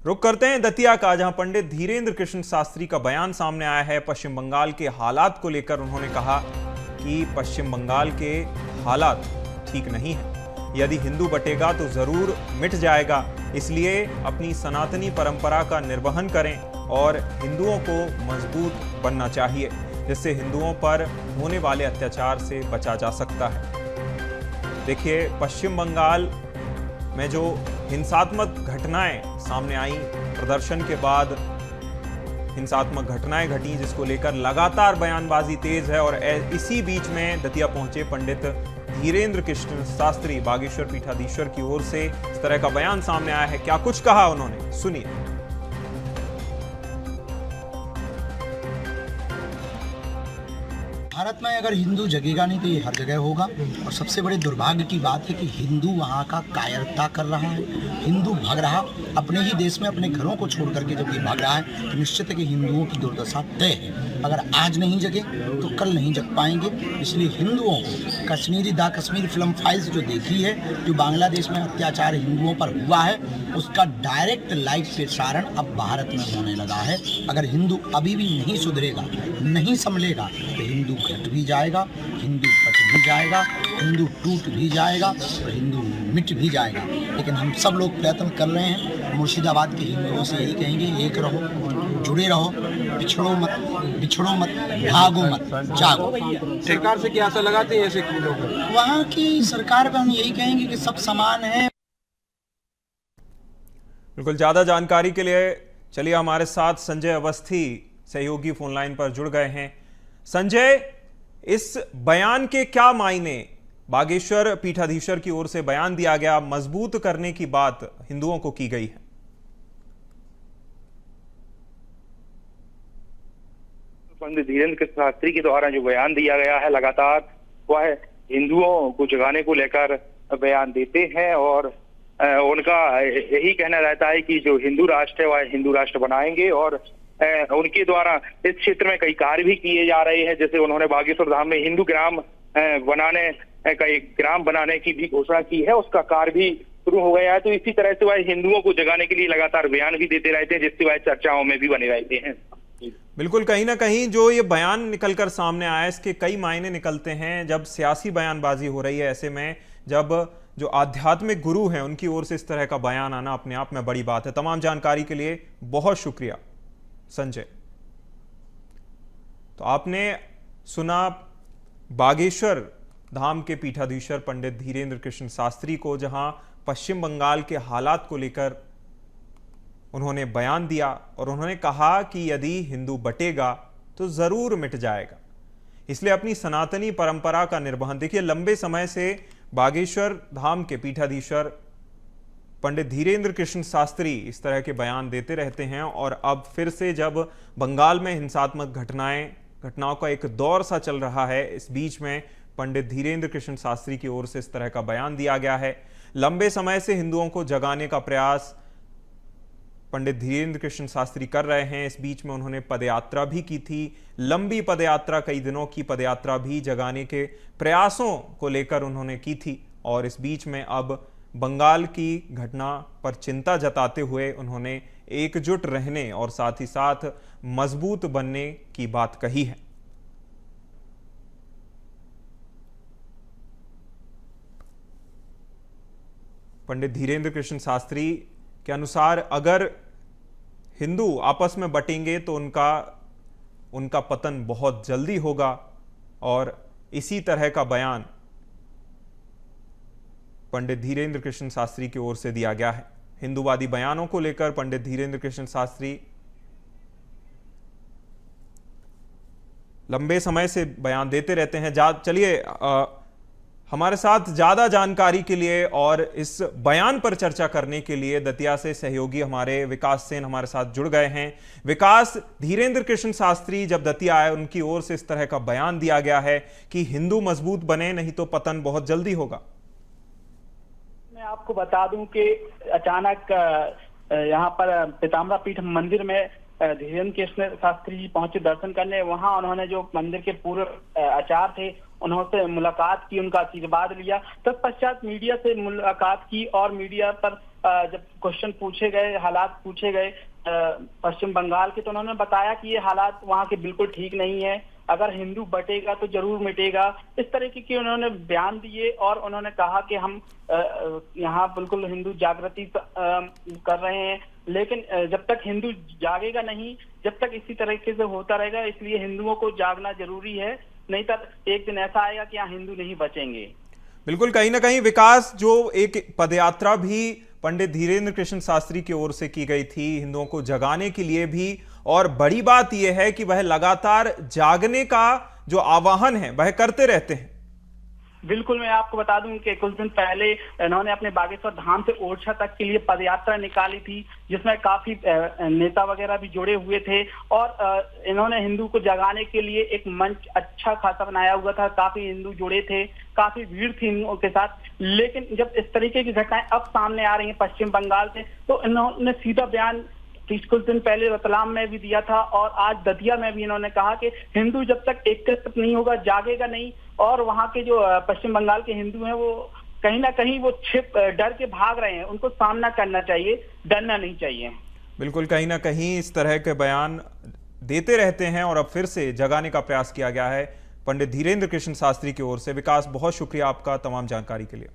रुक करते हैं दतिया का, जहां पंडित धीरेन्द्र कृष्ण शास्त्री का बयान सामने आया है। पश्चिम बंगाल के हालात को लेकर उन्होंने कहा कि पश्चिम बंगाल के हालात ठीक नहीं है, यदि हिंदू बटेगा तो जरूर मिट जाएगा, इसलिए अपनी सनातनी परंपरा का निर्वहन करें और हिंदुओं को मजबूत बनना चाहिए, जिससे हिंदुओं पर होने वाले अत्याचार से बचा जा सकता है। देखिए, पश्चिम बंगाल में जो हिंसात्मक घटनाएं सामने आई, प्रदर्शन के बाद हिंसात्मक घटनाएं घटी, जिसको लेकर लगातार बयानबाजी तेज है। और इसी बीच में दतिया पहुंचे पंडित धीरेन्द्र कृष्ण शास्त्री, बागेश्वर पीठाधीश्वर की ओर से इस तरह का बयान सामने आया है। क्या कुछ कहा उन्होंने, सुनिए। भारत में अगर हिंदू जगेगा नहीं तो ये हर जगह होगा। और सबसे बड़े दुर्भाग्य की बात है कि हिंदू वहाँ का कायरता कर रहा है, हिंदू भाग रहा अपने ही देश में, अपने घरों को छोड़ करके जब ये भाग रहा है तो निश्चित है कि हिंदुओं की दुर्दशा तय है। अगर आज नहीं जगे तो कल नहीं जग पाएंगे। इसलिए हिंदुओं को कश्मीरी फिल्म फाइल्स जो देखी है, जो बांग्लादेश में अत्याचार हिंदुओं पर हुआ है, उसका डायरेक्ट लाइव प्रसारण अब भारत में होने लगा है। अगर हिंदू अभी भी नहीं सुधरेगा, नहीं संभलेगा तो हिंदू घट भी जाएगा, हिंदू बच भी जाएगा, हिंदू टूट भी जाएगा और हिंदू मिट भी जाएगा। लेकिन हम सब लोग प्रयत्न कर रहे हैं। मुर्शिदाबाद के हिंदुओं से यही कहेंगे, एक रहो, जुड़े रहो, बिछड़ो मत, भागो मत, जागो। सरकार से क्या आशा लगाते हैं ऐसे लोग? वहाँ की सरकार पर हम यही कहेंगे कि सब समान है। बिल्कुल, ज्यादा जानकारी के लिए चलिए हमारे साथ संजय अवस्थी सहयोगी फोन लाइन पर जुड़ गए हैं। संजय, इस बयान के क्या मायने? बागेश्वर पीठाधीश्वर की ओर से बयान दिया गया, मजबूत करने की बात हिंदुओं को की गई है। पंडित धीरेन्द्र कृष्ण शास्त्री के द्वारा जो बयान दिया गया है, लगातार वह हिंदुओं को जगाने को लेकर बयान देते हैं और उनका यही कहना रहता है कि जो हिंदू राष्ट्र है वह हिंदू राष्ट्र बनाएंगे। और उनके द्वारा इस क्षेत्र में कई कार्य भी किए जा रहे हैं। जैसे उन्होंने बागेश्वर धाम में हिंदू ग्राम बनाने का एक ग्राम बनाने की भी घोषणा की है, उसका कार्य भी शुरू हो गया है। तो इसी तरह से वह हिंदुओं को जगाने के लिए लगातार बयान भी देते रहते हैं, जिससे वह चर्चाओं में भी बने रहते हैं। बिल्कुल, कहीं ना कहीं जो ये बयान निकलकर सामने आया, इसके कई मायने निकलते हैं। जब सियासी बयानबाजी हो रही है, ऐसे में जब जो आध्यात्मिक गुरु हैं उनकी ओर से इस तरह का बयान आना अपने आप में बड़ी बात है। तमाम जानकारी के लिए बहुत शुक्रिया संजय। तो आपने सुना बागेश्वर धाम के पीठाधीश्वर पंडित धीरेन्द्र कृष्ण शास्त्री को, जहां पश्चिम बंगाल के हालात को लेकर उन्होंने बयान दिया और उन्होंने कहा कि यदि हिंदू बटेगा तो जरूर मिट जाएगा, इसलिए अपनी सनातनी परंपरा का निर्वहन। देखिए, लंबे समय से बागेश्वर धाम के पीठाधीश्वर पंडित धीरेन्द्र कृष्ण शास्त्री इस तरह के बयान देते रहते हैं और अब फिर से जब बंगाल में हिंसात्मक घटनाओं का एक दौर सा चल रहा है, इस बीच में पंडित धीरेन्द्र कृष्ण शास्त्री की ओर से इस तरह का बयान दिया गया है। लंबे समय से हिंदुओं को जगाने का प्रयास पंडित धीरेन्द्र कृष्ण शास्त्री कर रहे हैं। इस बीच में उन्होंने पदयात्रा भी की थी, लंबी पदयात्रा, कई दिनों की पदयात्रा भी जगाने के प्रयासों को लेकर उन्होंने की थी। और इस बीच में अब बंगाल की घटना पर चिंता जताते हुए उन्होंने एकजुट रहने और साथ ही साथ मजबूत बनने की बात कही है। पंडित धीरेन्द्र कृष्ण शास्त्री के अनुसार अगर हिंदू आपस में बटेंगे तो उनका पतन बहुत जल्दी होगा और इसी तरह का बयान पंडित धीरेन्द्र कृष्ण शास्त्री की ओर से दिया गया है। हिंदूवादी बयानों को लेकर पंडित धीरेन्द्र कृष्ण शास्त्री लंबे समय से बयान देते रहते हैं। चलिए, हमारे साथ ज्यादा जानकारी के लिए और इस बयान पर चर्चा करने के लिए दतिया से सहयोगी हमारे विकास सेन हमारे साथ जुड़ गए हैं। विकास, धीरेन्द्र कृष्ण शास्त्री जब दतिया आए, उनकी ओर से इस तरह का बयान दिया गया है कि हिंदू मजबूत बने, नहीं तो पतन बहुत जल्दी होगा। मैं आपको बता दूं कि अचानक यहाँ पर पीताम्बरा पीठ मंदिर में धीरेन्द्र कृष्ण शास्त्री जी पहुंचे दर्शन करने। वहां उन्होंने जो मंदिर के पूर्व आचार्य थे उन्होंने मुलाकात की, उनका आशीर्वाद लिया। तत्पश्चात मीडिया से मुलाकात की और मीडिया पर जब क्वेश्चन पूछे गए, हालात पूछे गए पश्चिम बंगाल के, तो उन्होंने बताया कि ये हालात वहाँ के बिल्कुल ठीक नहीं है, अगर हिंदू बटेगा तो जरूर मिटेगा। इस तरीके के उन्होंने बयान दिए और उन्होंने कहा कि हम यहाँ बिल्कुल हिंदू जागृति कर रहे हैं, लेकिन जब तक हिंदू जागेगा नहीं, जब तक इसी तरीके से होता रहेगा, इसलिए हिंदुओं को जागना जरूरी है, नहीं तो एक दिन ऐसा आएगा कि यहाँ हिंदू नहीं बचेंगे। बिल्कुल, कहीं ना कहीं विकास, जो एक पदयात्रा भी पंडित धीरेन्द्र कृष्ण शास्त्री की ओर से की गई थी हिंदुओं को जगाने के लिए भी, और बड़ी बात यह है कि वह लगातार जागने का जो आह्वान है वह करते रहते हैं। बिल्कुल, मैं आपको बता दूं कि कुछ दिन पहले इन्होंने अपने बागेश्वर धाम से ओरछा तक के लिए पदयात्रा निकाली थी, जिसमें काफी नेता वगैरह भी जुड़े हुए थे, और इन्होंने हिंदू को जगाने के लिए एक मंच अच्छा खासा बनाया हुआ था, काफी हिंदू जुड़े थे, काफी भीड़ थी हिंदुओं के साथ। लेकिन जब इस तरीके की घटनाएं अब सामने आ रही हैं पश्चिम बंगाल से, तो इन्होंने सीधा बयान कुछ दिन पहले रतलाम में भी दिया था और आज दतिया में भी इन्होंने कहा कि हिंदू जब तक एकत्रित नहीं होगा, जागेगा नहीं, और वहाँ के जो पश्चिम बंगाल के हिंदू हैं वो कहीं ना कहीं वो डर के भाग रहे हैं, उनको सामना करना चाहिए, डरना नहीं चाहिए। बिल्कुल, कहीं ना कहीं इस तरह के बयान देते रहते हैं और अब फिर से जगाने का प्रयास किया गया है पंडित धीरेन्द्र कृष्ण शास्त्री की ओर से। विकास, बहुत शुक्रिया आपका तमाम जानकारी के लिए।